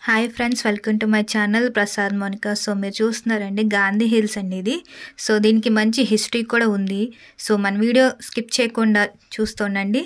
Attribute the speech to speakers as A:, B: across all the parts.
A: Hi friends, welcome to my channel Prasad Monika. So మీరు చూస్తున్నారండి Gandhi hills అండి ఇది. సో దీనికి మంచి హిస్టరీ కూడా ఉంది. సో మన వీడియో స్కిప్ చేయకుండా చూస్తుండండి.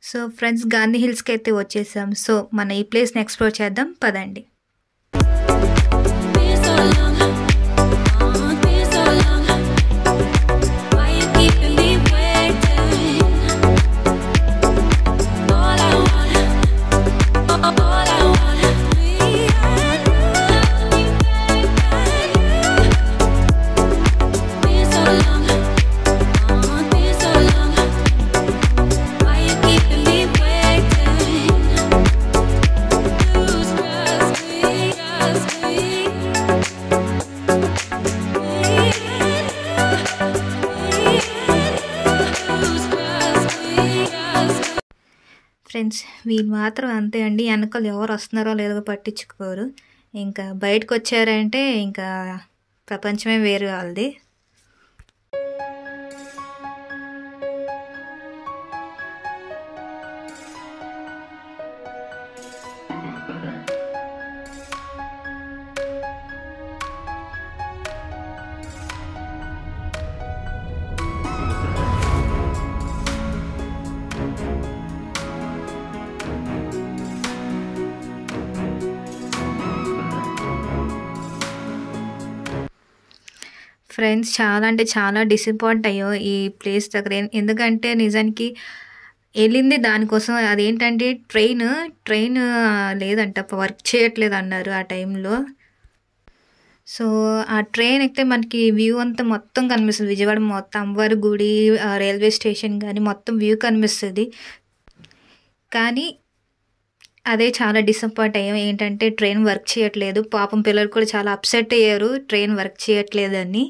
A: సో ఫ్రెండ్స్, గాంధీ హిల్స్కి అయితే వచ్చేసాం. సో మన ఈ ప్లేస్ని ఎక్స్ప్లోర్ చేద్దాం పదండి. ఫ్రెండ్స్, వీళ్ళు మాత్రం అంతే అండి, వెనకాల ఎవరు వస్తున్నారో లేదో పట్టించుకోరు. ఇంకా బయటకు వచ్చారంటే ఇంకా ప్రపంచమే వేరు వాళ్ళది. ఫ్రెండ్స్, చాలా అంటే చాలా డిసప్పాయింట్ అయ్యో ఈ ప్లేస్ దగ్గర. ఎందుకంటే నిజానికి వెళ్ళింది దానికోసం. అదేంటంటే ట్రైన్ లేదంట, వర్క్ చేయట్లేదు అన్నారు ఆ టైంలో. సో ఆ ట్రైన్ ఎక్కితే మనకి వ్యూ అంతా మొత్తం కనిపిస్తుంది. విజయవాడ మొత్తం, అమ్మవారి గుడి, రైల్వే స్టేషన్ కానీ మొత్తం వ్యూ కనిపిస్తుంది. కానీ అదే చాలా డిసప్పాయింట్ అయ్యాం. ఏంటంటే ట్రైన్ వర్క్ చేయట్లేదు. పాపం పిల్లలు కూడా చాలా అప్సెట్ అయ్యారు ట్రైన్ వర్క్ చేయట్లేదని.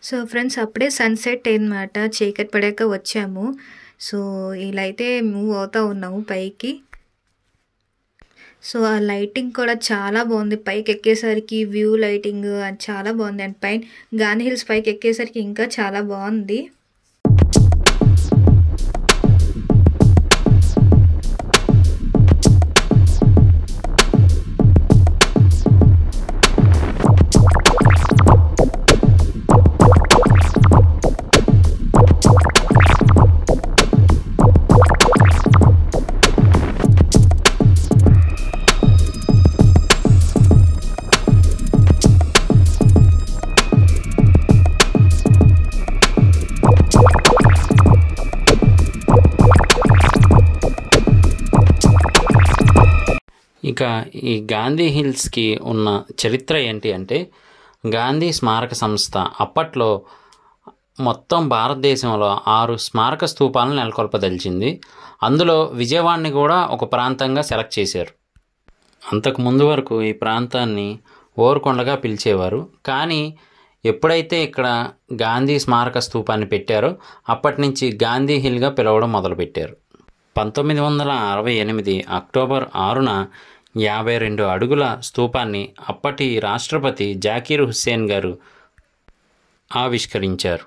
A: సో ఫ్రెండ్స్, అప్పుడే సన్సెట్ అయిందన్నమాట, చీకటి పడాక వచ్చాము. సో ఇలా అయితే మూవ్ అవుతూ ఉన్నాము పైకి. సో ఆ లైటింగ్ కూడా చాలా బాగుంది. పైకి ఎక్కేసరికి వ్యూ లైటింగ్ అది చాలా బాగుంది. అండ్ పైన గాంధీ హిల్స్ పైకి ఎక్కేసరికి ఇంకా చాలా బాగుంది.
B: ఇక ఈ గాంధీ హిల్స్కి ఉన్న చరిత్ర ఏంటి అంటే, గాంధీ స్మారక సంస్థ అప్పట్లో మొత్తం భారతదేశంలో 6 స్మారక స్తూపాలను నెలకొల్పదలిచింది. అందులో విజయవాడని కూడా ఒక ప్రాంతంగా సెలెక్ట్ చేశారు. అంతకు ముందు వరకు ఈ ప్రాంతాన్ని ఓరుకొండగా పిలిచేవారు. కానీ ఎప్పుడైతే ఇక్కడ గాంధీ స్మారక స్తూపాన్ని పెట్టారో అప్పటి నుంచి గాంధీ హిల్గా పిలవడం మొదలుపెట్టారు. 1968 అక్టోబర్ 6న 52 అడుగుల స్తూపాన్ని అప్పటి రాష్ట్రపతి జాకీర్ హుస్సేన్ గారు ఆవిష్కరించారు.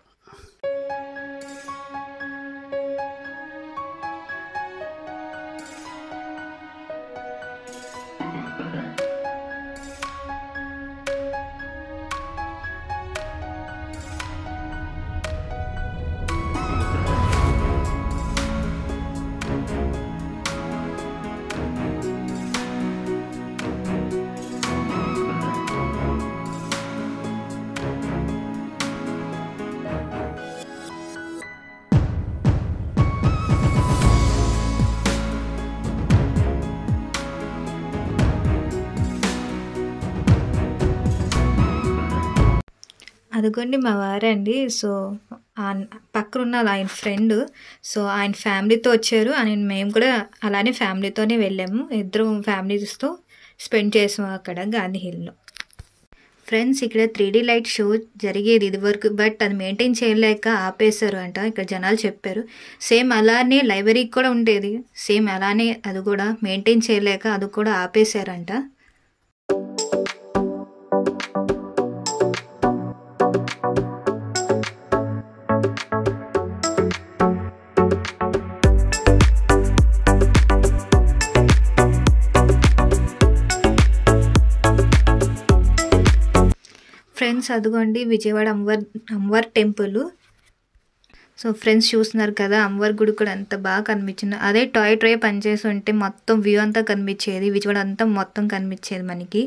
A: అదిగోండి మా వారండి. సో, పక్కనున్న ఆయన ఫ్రెండు. సో, ఆయన ఫ్యామిలీతో వచ్చారు. మేము కూడా అలానే ఫ్యామిలీతోనే వెళ్ళాము. ఇద్దరం ఫ్యామిలీస్‌తో స్పెండ్ చేసాం అక్కడ గాంధీ హిల్‌లో. ఫ్రెండ్స్, ఇక్కడ 3D లైట్ షో జరిగేది ఇదివరకు. బట్ అది మెయింటైన్ చేయలేక ఆపేశారు అంట. ఇక్కడ జనాలు చెప్పారు. సేమ్ అలానే లైబ్రరీకి కూడా ఉండేది. సేమ్ అలానే అది కూడా మెయింటైన్ చేయలేక అది కూడా ఆపేశారంట. ఫ్రెండ్స్, అదిగోండి విజయవాడ అమ్మవారి టెంపుల్. సో ఫ్రెండ్స్, చూస్తున్నారు కదా అమ్మవారి గుడి కూడా ఎంత బాగా కనిపించింది. అదే టాయ్ ట్రే పనిచేసి ఉంటే మొత్తం వ్యూ అంతా కనిపించేది. విజయవాడ అంతా మొత్తం కనిపించేది మనకి.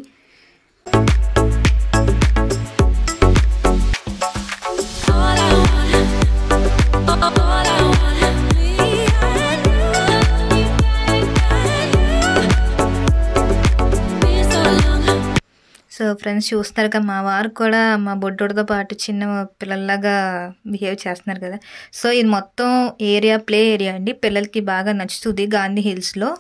A: సో ఫ్రెండ్స్, చూస్తున్నారు కదా మా వారు కూడా మా బొడ్డోడితో పాటు చిన్న పిల్లల్లాగా బిహేవ్ చేస్తున్నారు కదా. సో ఇది మొత్తం ఏరియా ప్లే ఏరియా అండి. పిల్లలకి బాగా నచ్చుతుంది గాంధీ హిల్స్లో.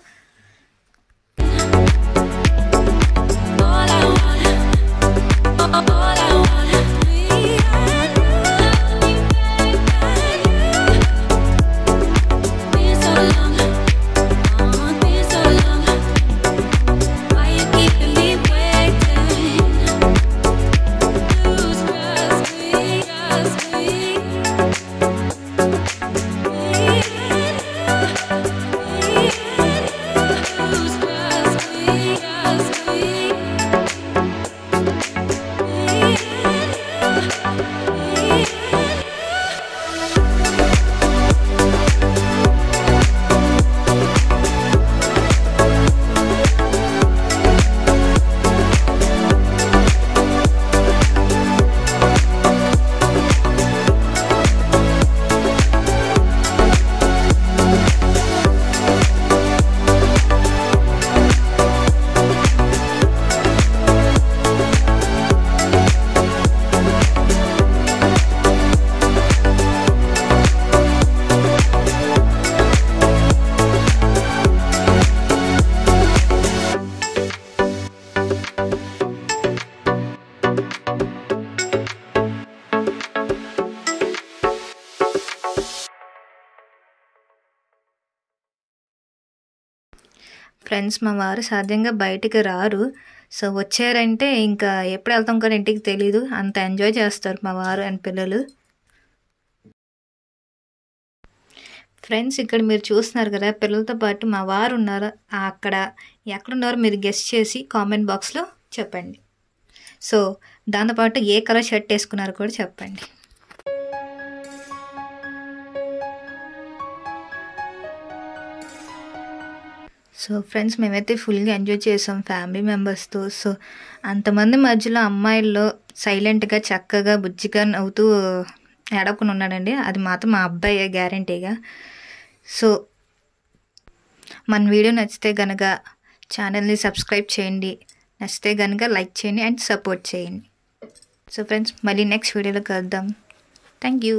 A: ఫ్రెండ్స్, మా వారు సాధ్యంగా బయటికి రారు. సో వచ్చారంటే ఇంకా ఎప్పుడు వెళ్తాం కానీ ఇంటికి తెలీదు. అంత ఎంజాయ్ చేస్తారు మా వారు అండ్ పిల్లలు. ఫ్రెండ్స్, ఇక్కడ మీరు చూస్తున్నారు కదా పిల్లలతో పాటు మా వారు ఉన్నారు. అక్కడ ఎక్కడున్నారో మీరు గెస్ చేసి కామెంట్ బాక్స్లో చెప్పండి. సో దాంతోపాటు ఏ కలర్ షర్ట్ వేసుకున్నారో కూడా చెప్పండి. సో ఫ్రెండ్స్, మేమైతే ఫుల్గా ఎంజాయ్ చేసాం ఫ్యామిలీ మెంబర్స్తో. సో అంతమంది మధ్యలో అమ్మాయిల్లో సైలెంట్గా చక్కగా బుజ్జిగా నవ్వుతూ ఏడవకుండా ఉన్నాడండి. అది మాత్రం మా అబ్బాయే గ్యారంటీగా. సో మన వీడియో నచ్చితే కనుక ఛానల్ని సబ్స్క్రైబ్ చేయండి. నచ్చితే కనుక లైక్ చేయండి అండ్ సపోర్ట్ చేయండి. సో ఫ్రెండ్స్, మళ్ళీ నెక్స్ట్ వీడియోలో కలుద్దాం. Thank you.